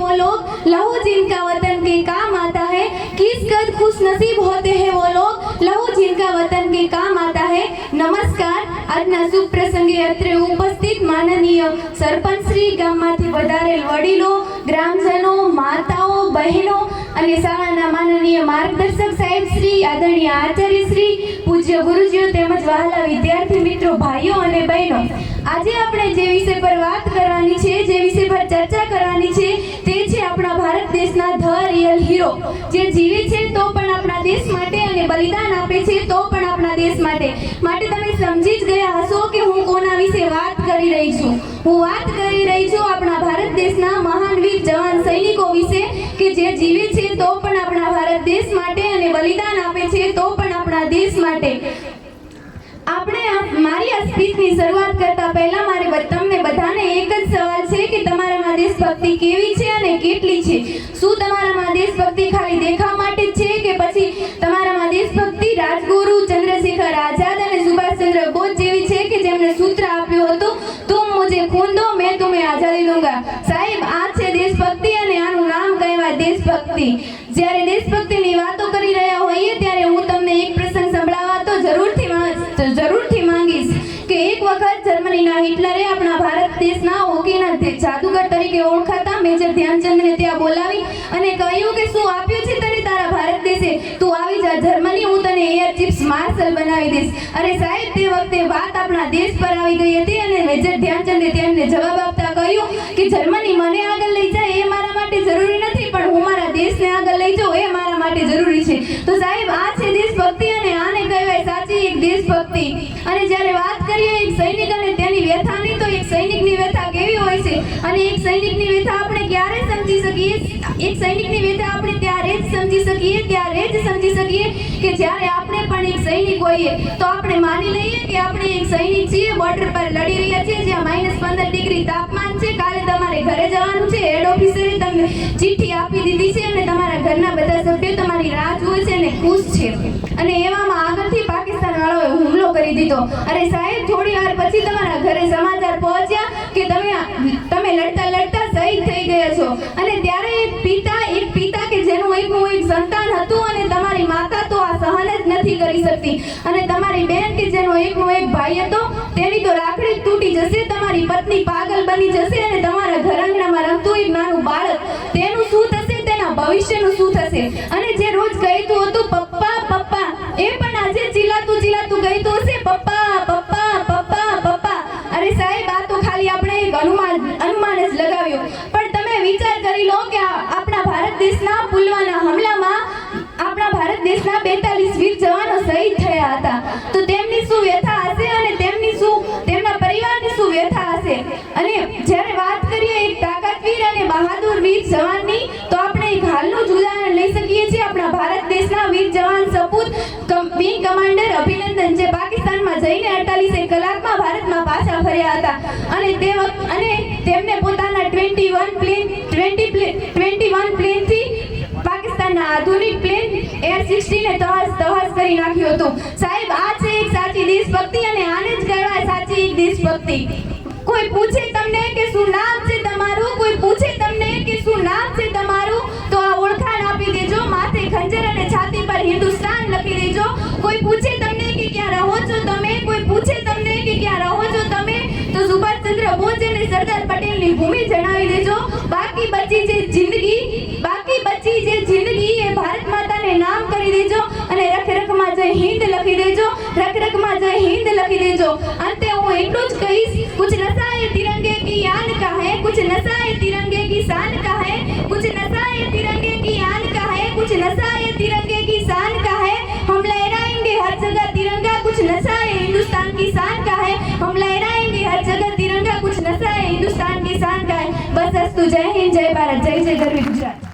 वो लोग लहू जिनका वतन के काम आता है। किस कद खुश नसीब होते हैं वो लोग लहू जिनका वतन के काम आता है। नमस्कार, આજના શુભ પ્રસંગે અત્રે ઉપસ્થિત માનનીય સરપંચ શ્રી, ગામમાંથી વધારેલ વડીલો, ગ્રામજનો, માતાઓ, બહેનો અને શાળાના માનનીય માર્ગદર્શક સાહેબ શ્રી, આદરણીય આચાર્ય શ્રી, પૂજ્ય ગુરુજીઓ તેમજ વહાલા વિદ્યાર્થી મિત્રો, ભાઈઓ અને બહેનો, આજે આપણે જે વિષય પર વાત કરવાની છે, જે વિષય પર ચર્ચા કરવાની છે તે છે આપણા ભારત દેશના ધ રિયલ હીરો, જે જીવે છે તો પણ આપણા દેશ માટે અને બલિદાન આપે છે તો પણ આપણા દેશ માટે. તમે સમજી જ ગયા હશો કે હું કોના વિશે વાત કરી રહી છું. હું વાત કરી રહી છું આપણા ભારત દેશના મહાન વીર જવાન સૈનિકો વિશે કે જે જીવે છે તો પણ આપણા ભારત દેશ માટે અને બલિદાન આપે છે તો પણ આપણા દેશ માટે. આપણે મારી આ સ્પીચની શરૂઆત કરતા પહેલા મારે તમને બધાને એક જ સવાલ છે કે તમારામાં દેશભક્તિ કેવી છે અને કેટલી છે. શું તમારામાં દેશભક્તિ ખાલી દેખાવ માટે જ છે કે પછી તમારામાં દેશભક્તિ રાજગુરુ ચંદ્રશેખર આઝાદ અને સુભાષચંદ્ર બોઝ જેવી છે કે જેમણે સૂત્ર આપ્યું હતું, તુમ મુझे खून दो मैं तुम्हें आजादी दूंगा. સાહેબ, આ છે દેશભક્તિ અને આનું નામ કહેવાય દેશભક્તિ. જ્યારે દેશભક્તિની વાતો કરી રહ્યા હોઈએ ત્યારે હું તમને એક પ્રસંગ સંભળાવવા તો જરૂરથી માંગીશ કે એક વખત જર્મનીના હિટલરે આપણા ભારત દેશના હોકીના જાદુગર તરીકે ઓળખાતા મેજર ધ્યાનચંદને ત્યાં બોલાવી અને કહ્યું કે શું આપ્યું છે તને તારા ભારત દેશે, તું આવી જા જર્મની, હું તને એર ચીફ માર્શલ બનાવી દઈશ. અરે સાહેબ, તે વખતે વાત આપણા દેશ પર આવી ગઈ હતી અને મેજર ધ્યાનચંદે તેમને જવાબ આપતા કહ્યું કે જર્મની મને આગળ લઈ જાય એ મારા માટે જરૂરી નથી, પણ હું મારા દેશને આગળ લઈ જાઉં એ મારા માટે જરૂરી છે. તો સાહેબ, આ છે દેશભક્તિ અને આને કહેવાય સાચી એક દેશભક્તિ. અને જ્યારે વાત કરીએ એક સૈનિક અને તેની વ્યથાની, તો એક સૈનિકની વ્યથા કેવી હોય છે અને એક સૈનિકની વ્યથા આપણે ક્યારે સમજી શકીએ? એક સૈનિકની વ્યથા આપણે ત્યારે જ સમજી શકીએ કે જ્યારે આપણે પણ એક સૈનિક હોઈએ. તો આપણે માની લઈએ કે આપણે એક સૈનિક છીએ, બોર્ડર પર લડી રહ્યા છીએ, જ્યાં -15 ડિગ્રી તાપમાન છે. કાલે તમારે ઘરે જવાનું છે, હેડ ઓફિસરે તમને ચિઠ્ઠી આપી દીધી છે અને તમારા ઘરના બધા સભ્યો તમારી રાહ જુએ છે અને ખુશ છે. અને એવામાં આગળથી પાકિસ્તાન વાળાઓએ હુમલો કરી દીધો. અરે સાહેબ, થોડી વાર પછી તમારા ઘરે સમાચાર પહોંચ્યા કે તમે લડતા લડતા શહીદ થઈ ગયા છો. અને ત્યારે એક પિતા કે જેનું એકનું એક સંતાન હતું અને તમારી માતા તો આ સહન જ નથી કરી શકતી, અને તમારી બેન કે જેનો એકનો એક ભાઈ હતો તેની તો રાખડી જ તૂટી જશે, તમારી પત્ની પાગલ બની જશે અને તમારા ઘર આંગણામાં રમતું એક નાનું બાળક, તેનું શું થશે? તેના ભવિષ્યનું શું થશે? અને જે રોજ કહેતું હતું પપ્પા પપ્પા, એ પણ આજે ચીલાતું કહેતું હશે પપ્પા પપ્પા પપ્પા પપ્પા. અરે સાહેબ, આ તો ખાલી આપણે એક અનુમાન જ લગાવ્યું, પણ તમે વિચાર કરી લો કે આપણા ભારત દેશના પુલવામા હમલામાં આપણા ભારત દેશના 42 વીર જવાનો શહીદ થયા હતા. તો તેમની શું વ્યથા હશે અને તેમના પરિવારની શું વ્યથા હશે? અને જ્યારે વાત કરીએ એક તાકાતવીર અને બહાદુર વીર જવાનની, તો આપણે એક હાલનું જ ઉદાહરણ લઈ શકીએ છીએ. આપણા ભારત દેશના વીર જવાન સપૂત વિંગ કમાન્ડર અભિનંદન, જે પાકિસ્તાનમાં જઈને 48 કલાકમાં ભારતમાં પાછા ફર્યા હતા અને તેમને પોતાના 21 પ્લેનથી પાકિસ્તાનના આધુનિક પ્લેન Air-60 ને તહસ કરી નાખ્યું હતું. સાહેબ, આ છે એક સાચી દેશભક્તિ અને આને જ કહેવાય સાચી એક દેશભક્તિ. કોઈ પૂછે તમને કે શું નામ છે તમારું, તો આ ઓળખાણ આપી દેજો, માથે ખંજર અને છાતી પર હિન્દુસ્તાન લખી દેજો. કોઈ પૂછે તમને કે ક્યાં રહો છો તમે, તો સુભાષચંદ્ર બોઝ અને સરદાર પટેલની ભૂમિ જણાવી દેજો. બાકી બચી જે જિંદગી એ ભારત માતાને નામ કરી દેજો અને રખ-રખમાં જય હિન્દ લખી દેજો. અંતે હું એટલું જ કહીશ, कुछ नशा ये तिरंगे की आन का है, कुछ नशा ये तिरंगे की शान का है, कुछ नशा ये तिरंगे की आन का है, कुछ नशा ये तिरंगे की शान का है. हम लहराएंगे हर जगह तिरंगा, कुछ नशा ये हिंदुस्तान की शान का है. हम लहराएंगे हर जगह तिरंगा, कुछ नशा ये हिंदुस्तान की शान का है. बस अस्तु. जय हिंद, जय भारत, जय गरवी गुजरात.